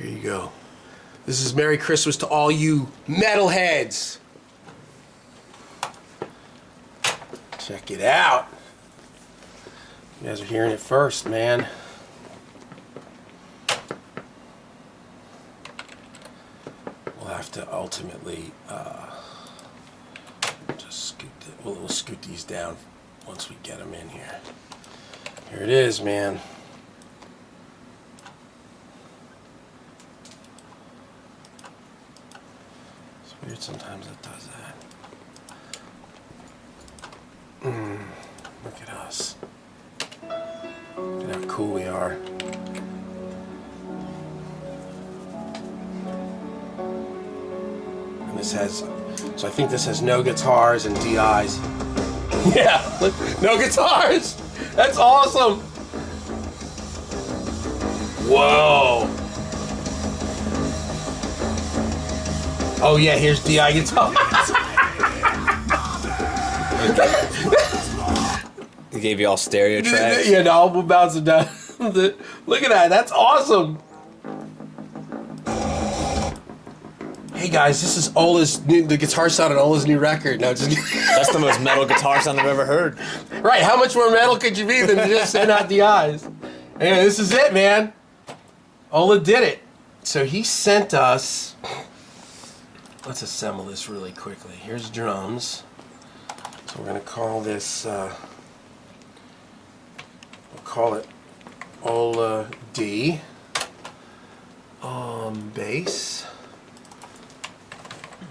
Here you go. This is Merry Christmas to all you metalheads. Check it out. You guys are hearing it first, man. We'll have to ultimately just scoot it. We'll scoot these down once we get them in here. Here it is, man. It's weird sometimes it does that. Look at us. Look at how cool we are. And this has, so I think this has no guitars and DIs. Yeah, look, no guitars. That's awesome. Whoa. Oh yeah, here's DI guitar. They gave you all stereo tracks? Yeah, no, we'll bounce it down. Look at that, that's awesome. Hey guys, this is Ola's new, the guitar sound on Ola's new record. No, just That's the most metal guitar sound I've ever heard. Right, how much more metal could you be than to just send out the eyes? Anyway, this is it, man. Ola did it. So he sent us, let's assemble this really quickly. Here's drums. So we're gonna call this, we'll call it Ola D. Bass.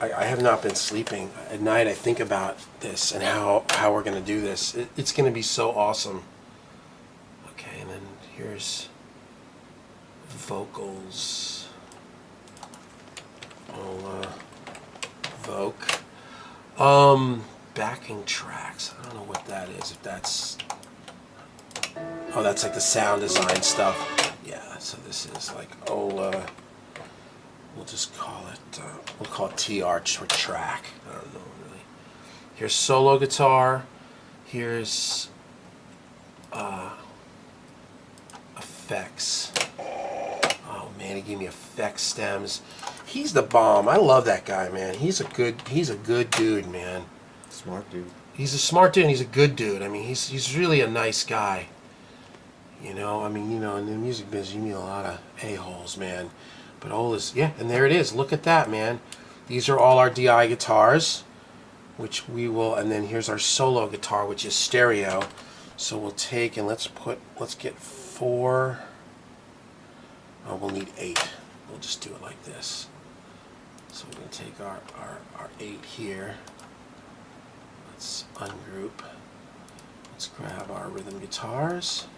I have not been sleeping. At night I think about this and how we're going to do this. It's going to be so awesome. Okay, and then here's vocals. Voc. Backing tracks. I don't know what that is. If that's... Oh, that's like the sound design stuff. Yeah, so this is like Ola... We'll just call it, we'll call it TR for track. I don't know really. Here's solo guitar. Here's effects. Oh man, he gave me effects stems. He's the bomb. I love that guy, man. He's a good dude, man. Smart dude. He's a smart dude and he's a good dude. I mean, he's really a nice guy. You know, I mean, you know, in the music business you meet a lot of a-holes, man. But Ola's, yeah, and there it is. Look at that, man. These are all our DI guitars, which we will, and then here's our solo guitar, which is stereo. So we'll take and let's get 4. Oh, we'll need 8. We'll just do it like this. So we're going to take our 8 here. Let's ungroup. Let's grab our rhythm guitars.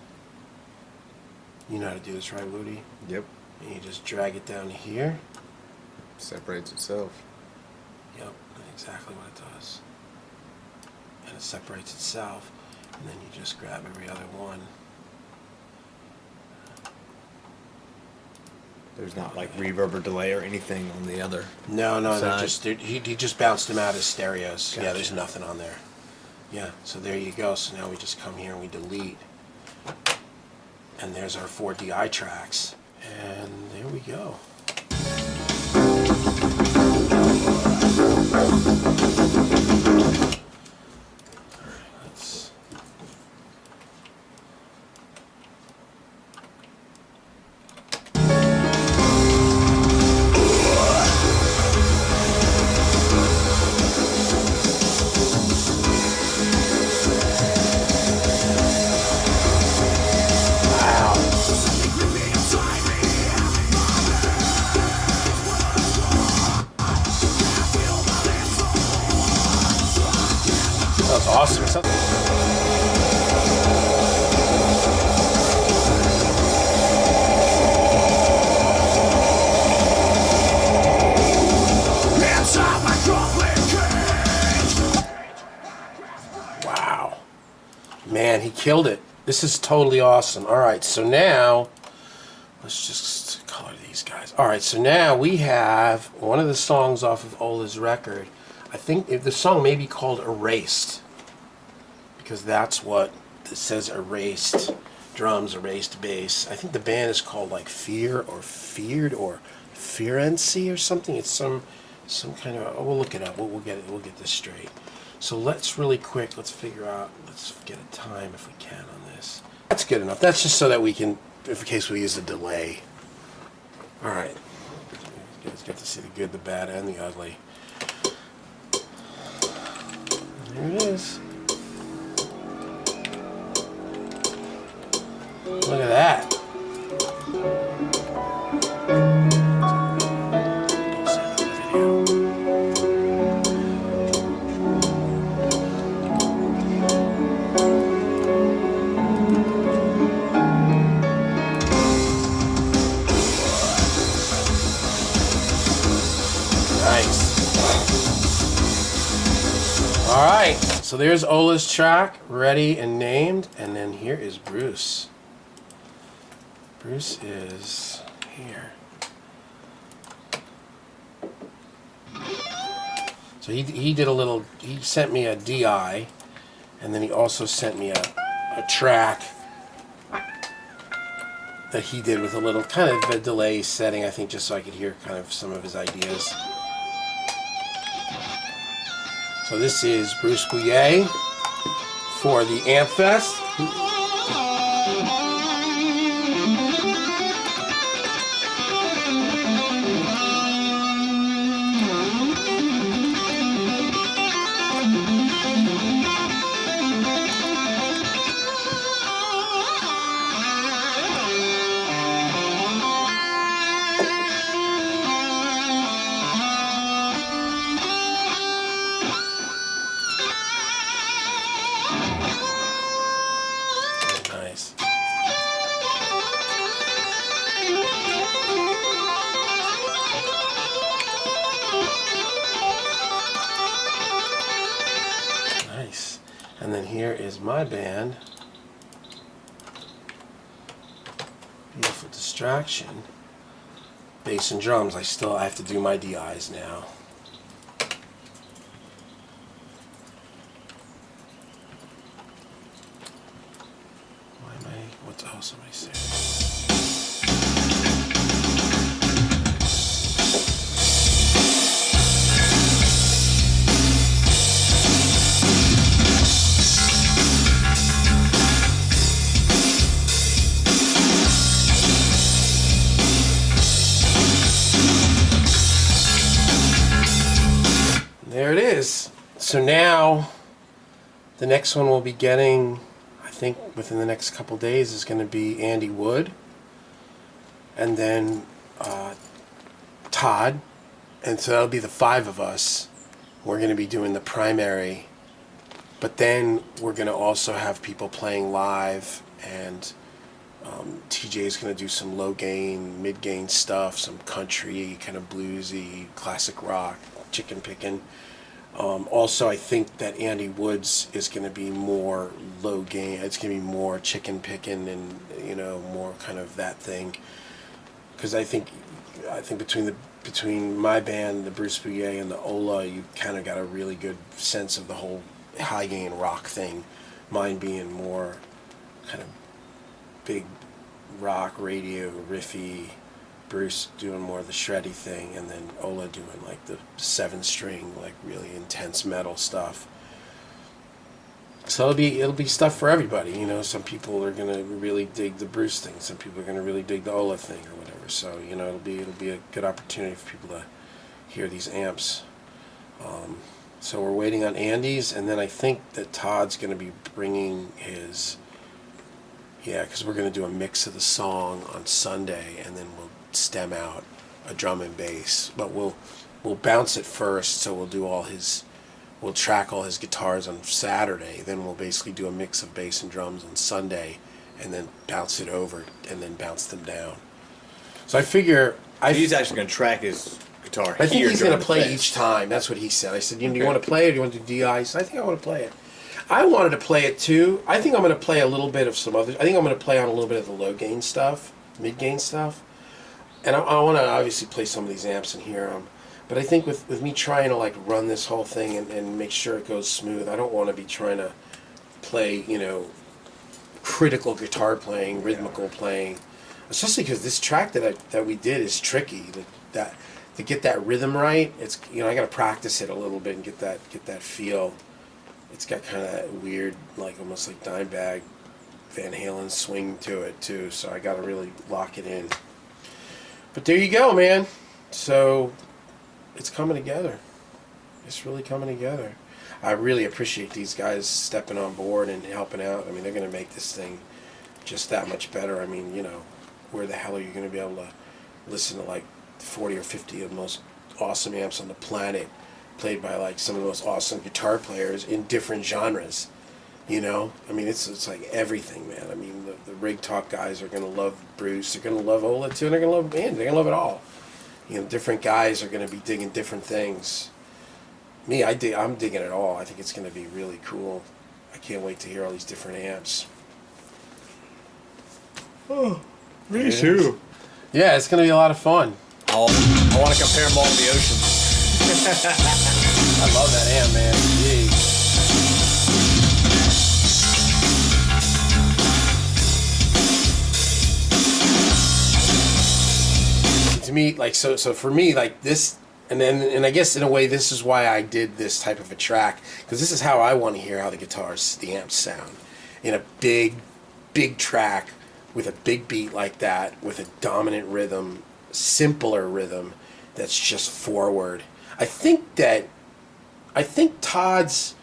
You know how to do this, right, Woody? Yep. And you just drag it down to here. Separates itself. Yep, that's exactly what it does. And it separates itself. And then you just grab every other one. There's not like reverb or delay or anything on the other. No, side. he just bounced them out as stereos. Gotcha. Yeah, there's nothing on there. Yeah, so there you go. So now we just come here and we delete. And there's our 4 DI tracks. And there we go. Let's... That's awesome. Wow. Man, he killed it. This is totally awesome. All right, so now let's just color these guys. All right, so now we have one of the songs off of Ola's record. I think the song may be called Erased, because that's what it says, Erased. drums, a raised bass. I think the band is called like Fear or Feared or Fearency or something. It's some kind of. We'll look it up. We'll get it. We'll get this straight. So let's really quick. Let's figure out. Let's get a time if we can on this. That's good enough. That's just so that we can, in case we use a delay. All right. You guys get to see the good, the bad, and the ugly. There it is. Look at that. Don't say that in the video. Nice. All right. So there's Ola's track, ready and named, and then here is Bruce. Bruce is here. So he did a little, he sent me a DI, and then he also sent me a track that he did with a little kind of a delay setting, I think, just so I could hear kind of some of his ideas. So this is Bruce Bouillet for the Amp Fest. Nice. Nice. And then here is my band. Beautiful Distraction. Bass and drums. I have to do my DIs now. Oh, somebody say there it is. So now the next one we'll be getting, I think within the next couple days, is going to be Andy Wood, and then Todd, and so that'll be the 5 of us. We're going to be doing the primary, but then we're going to also have people playing live, and TJ is going to do some low gain, mid gain stuff, some country, kind of bluesy, classic rock, chicken picking. Also, I think that Andy Woods is going to be more low gain. It's going to be more chicken picking and, you know, more kind of that thing. Because I think between my band, the Bruce Bouillet, and the Ola, you kind of got a really good sense of the whole high gain rock thing. Mine being more kind of big rock, radio, riffy. Bruce doing more of the shreddy thing, and then Ola doing like the 7-string, like really intense metal stuff. So it'll be stuff for everybody, you know. Some people are gonna really dig the Bruce thing, some people are gonna really dig the Ola thing or whatever. So, you know, it'll be a good opportunity for people to hear these amps. So we're waiting on Andy's, and then I think that Todd's gonna be bringing his, because we're gonna do a mix of the song on Sunday, and then we'll stem out a drum and bass, but we'll bounce it first. So we'll track all his guitars on Saturday, then we'll basically do a mix of bass and drums on Sunday, and then bounce it over and then bounce them down. So I figure he's actually going to track his guitar. I think he's going to play fest. each time. That's what he said. I said, do you want to play it, or do you want to do DI? He said, I think I want to play it. I wanted to play it too. I think I'm going to play a little bit of some others. I think I'm going to play on a little bit of the low gain stuff, mid gain stuff. And I want to obviously play some of these amps and hear them. But I think with me trying to like run this whole thing and make sure it goes smooth, I don't want to be trying to play, you know, critical guitar playing, rhythmical playing, especially because this track that we did is tricky. That to get that rhythm right, it's I got to practice it a little bit and get that feel. It's got kind of that weird, like almost like Dimebag, Van Halen swing to it too. So I got to really lock it in. But there you go, man. So it's coming together. It's really coming together. I really appreciate these guys stepping on board and helping out. I mean, they're going to make this thing just that much better. I mean, where the hell are you going to be able to listen to like 40 or 50 of the most awesome amps on the planet played by like some of the most awesome guitar players in different genres? I mean, it's like everything, man. I mean, the Rig Talk guys are going to love Bruce. They're going to love Ola too, and they're going to love band. They're going to love it all. Different guys are going to be digging different things. Me, I'm digging it all. I think it's going to be really cool. I can't wait to hear all these different amps. Oh, me too. Yeah, it's going to be a lot of fun. I want to compare them all to the ocean. I love that amp, man. Jeez. To me, like so for me, like this, and I guess in a way this is why I did this type of a track, because this is how I want to hear how the amps sound in a big track with a big beat like that, with a dominant rhythm, simpler rhythm that's just forward. I think Todd's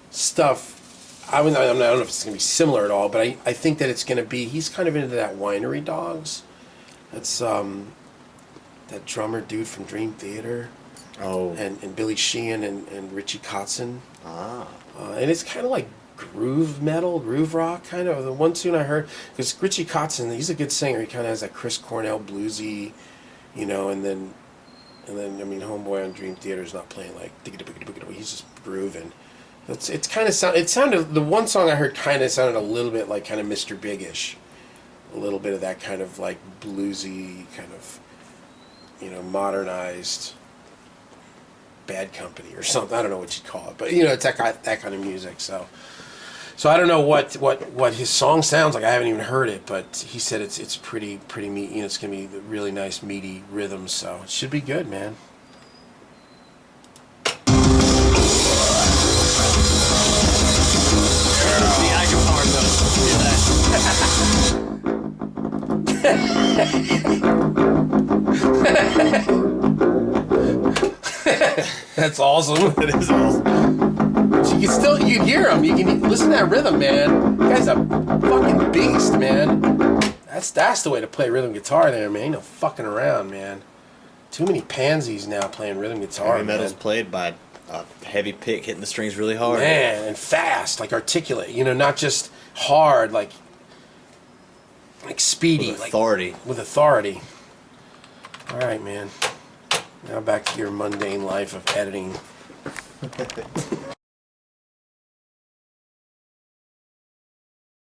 stuff, I don't know if it's going to be similar at all, but I think that it's going to be, he's kind of into that Winery Dogs. That's that drummer dude from Dream Theater. Oh. And Billy Sheehan and Richie Kotzen. Ah. And it's kind of like groove metal, groove rock, kind of. The one tune I heard, because Richie Kotzen, he's a good singer. He kind of has that Chris Cornell bluesy, and then I mean, Homeboy on Dream Theater is not playing like he's just grooving. It's kind of it sounded, the one song I heard kind of sounded a little bit like kind of Mr. Big-ish, a little bit of that kind of like bluesy kind of, modernized Bad Company or something. I don't know what you'd call it, but it's that kind of music. So I don't know what his song sounds like. I haven't even heard it, but he said it's pretty meat. It's gonna be really nice meaty rhythms. So it should be good, man. That's awesome. It is awesome. You can hear him. You can listen to that rhythm, man. The guy's a fucking beast, man. That's the way to play rhythm guitar there, man. Ain't no fucking around, man. Too many pansies now playing rhythm guitar, Heavy metal's played by a heavy pick hitting the strings really hard. Man, and fast, like articulate. Not just hard, like speedy. With authority. With authority. All right, man. Now back to your mundane life of editing.